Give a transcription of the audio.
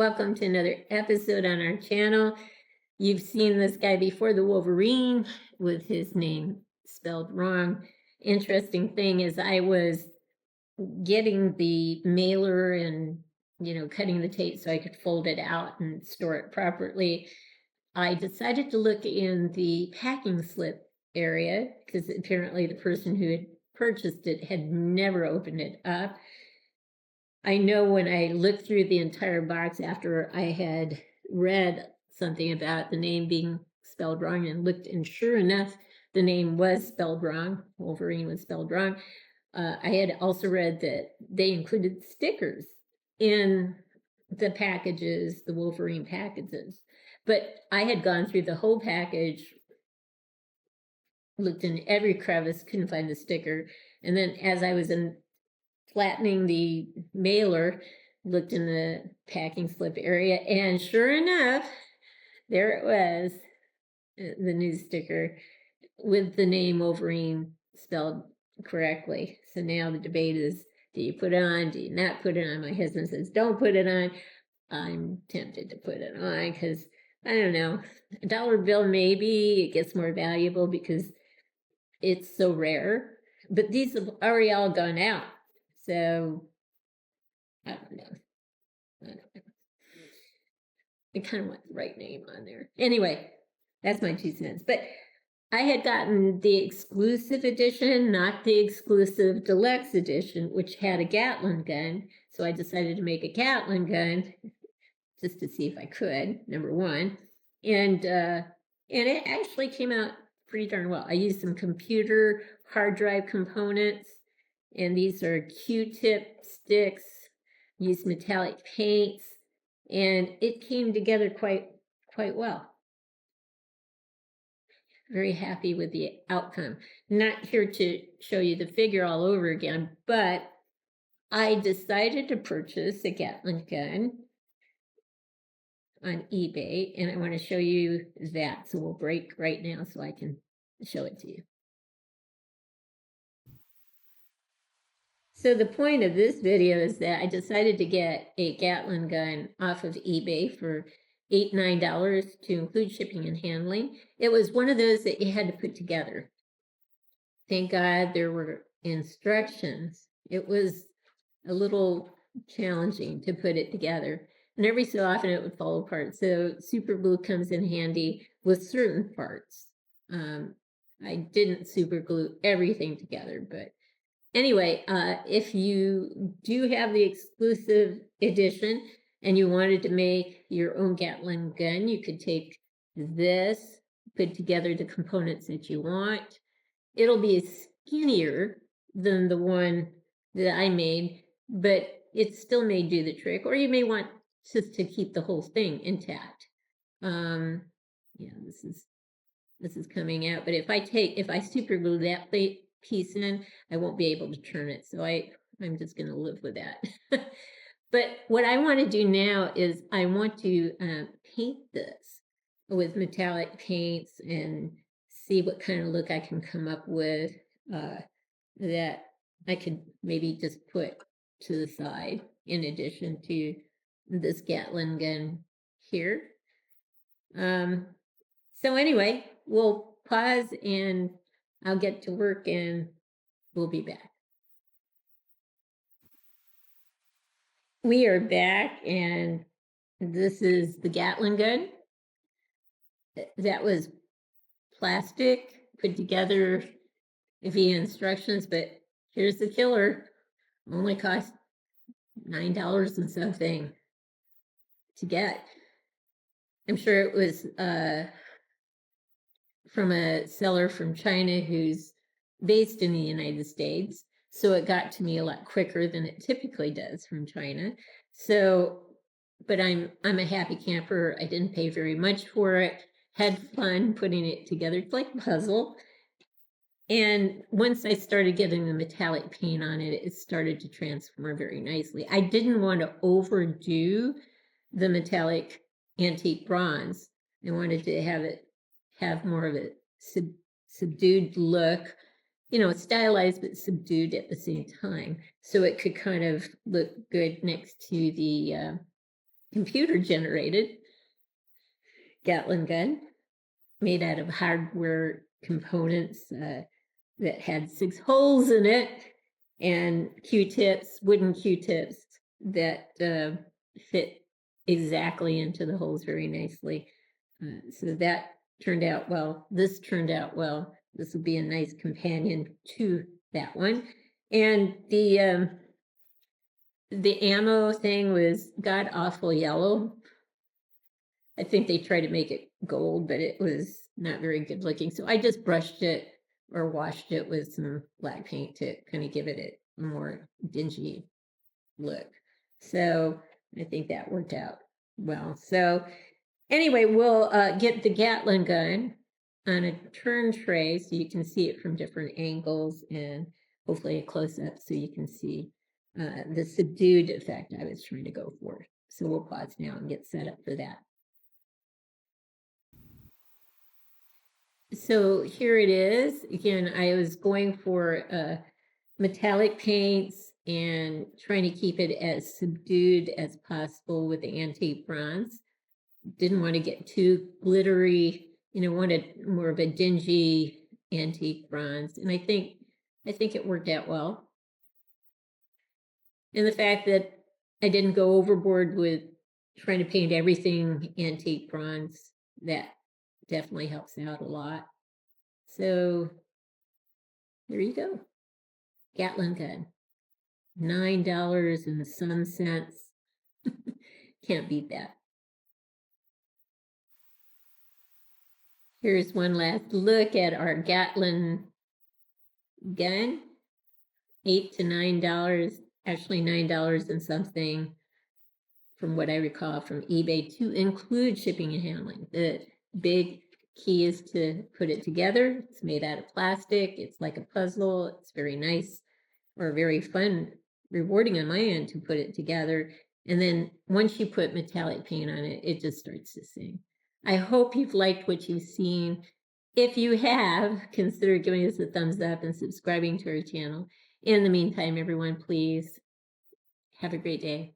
Welcome to another episode on our channel. You've seen this guy before, the Wolverine, with his name spelled wrong. Interesting thing is I was getting the mailer and, cutting the tape so I could fold it out and store it properly. I decided to look in the packing slip area because apparently the person who had purchased it had never opened it up. I know when I looked through the entire box after I had read something about the name being spelled wrong and looked, and sure enough, the name was spelled wrong. Wolverine was spelled wrong. I had also read that they included stickers in the packages, the Wolverine packages. But I had gone through the whole package, looked in every crevice, couldn't find the sticker. And then as I was flattening the mailer, looked in the packing slip area, and sure enough, there it was, the new sticker with the name Wolverine spelled correctly. So now the debate is, do you put it on? Do you not put it on? My husband says, don't put it on. I'm tempted to put it on because, I don't know, a dollar bill maybe, it gets more valuable because it's so rare. But these have already all gone out. So, I don't know. I kind of want the right name on there. Anyway, that's my 2 cents. But I had gotten the exclusive edition, not the exclusive deluxe edition, which had a Gatling gun. So I decided to make a Gatling gun just to see if I could, number one. And it actually came out pretty darn well. I used some computer hard drive components, and these are Q-tip sticks, used metallic paints, and it came together quite well. Very happy with the outcome. Not here to show you the figure all over again, but I decided to purchase a Gatling gun on eBay, and I want to show you that. So we'll break right now so I can show it to you. So the point of this video is that I decided to get a Gatling gun off of eBay for $8, $9 to include shipping and handling. It was one of those that you had to put together. Thank God there were instructions. It was a little challenging to put it together. And every so often it would fall apart. So super glue comes in handy with certain parts. I didn't super glue everything together, but anyway, if you do have the exclusive edition and you wanted to make your own Gatling gun, you could take this, put together the components that you want. It'll be skinnier than the one that I made, but it still may do the trick, or you may want just to keep the whole thing intact. Yeah, this is coming out, but if I super glue that piece in, I won't be able to turn it. So I'm just going to live with that. But what I want to do now is I want to paint this with metallic paints and see what kind of look I can come up with that I could maybe just put to the side in addition to this Gatling gun here. So anyway, we'll pause and I'll get to work and we'll be back. We are back, and this is the Gatling gun. That was plastic, put together via instructions, but here's the killer. Only cost $9 and something to get. I'm sure it was from a seller from China who's based in the United States. So it got to me a lot quicker than it typically does from China. So, but I'm a happy camper. I didn't pay very much for it. Had fun putting it together. It's like a puzzle. And once I started getting the metallic paint on it, it started to transform very nicely. I didn't want to overdo the metallic antique bronze. I wanted to have more of a subdued look, stylized but subdued at the same time, so it could kind of look good next to the computer generated Gatlin gun made out of hardware components that had 6 holes in it, and Q-tips, wooden Q-tips that fit exactly into the holes very nicely. So that turned out well. This turned out well. This will be a nice companion to that one. And the ammo thing was god awful yellow. I think they tried to make it gold, but it was not very good looking. So I just brushed it or washed it with some black paint to kind of give it a more dingy look. So I think that worked out well. So anyway, we'll get the Gatlin gun on a turn tray so you can see it from different angles, and hopefully a close-up so you can see the subdued effect I was trying to go for. So we'll pause now and get set up for that. So here it is. Again, I was going for metallic paints and trying to keep it as subdued as possible with the antique bronze. Didn't want to get too glittery, wanted more of a dingy antique bronze. And I think it worked out well. And the fact that I didn't go overboard with trying to paint everything antique bronze, that definitely helps out a lot. So there you go. Gatlin gun. $9 and some cents. Can't beat that. Here's one last look at our Gatlin gun. $8 to $9, actually $9 and something from what I recall from eBay to include shipping and handling. The big key is to put it together. It's made out of plastic. It's like a puzzle. It's very nice or very fun, rewarding on my end to put it together. And then once you put metallic paint on it, it just starts to sing. I hope you've liked what you've seen. If you have, consider giving us a thumbs up and subscribing to our channel. In the meantime, everyone, please have a great day.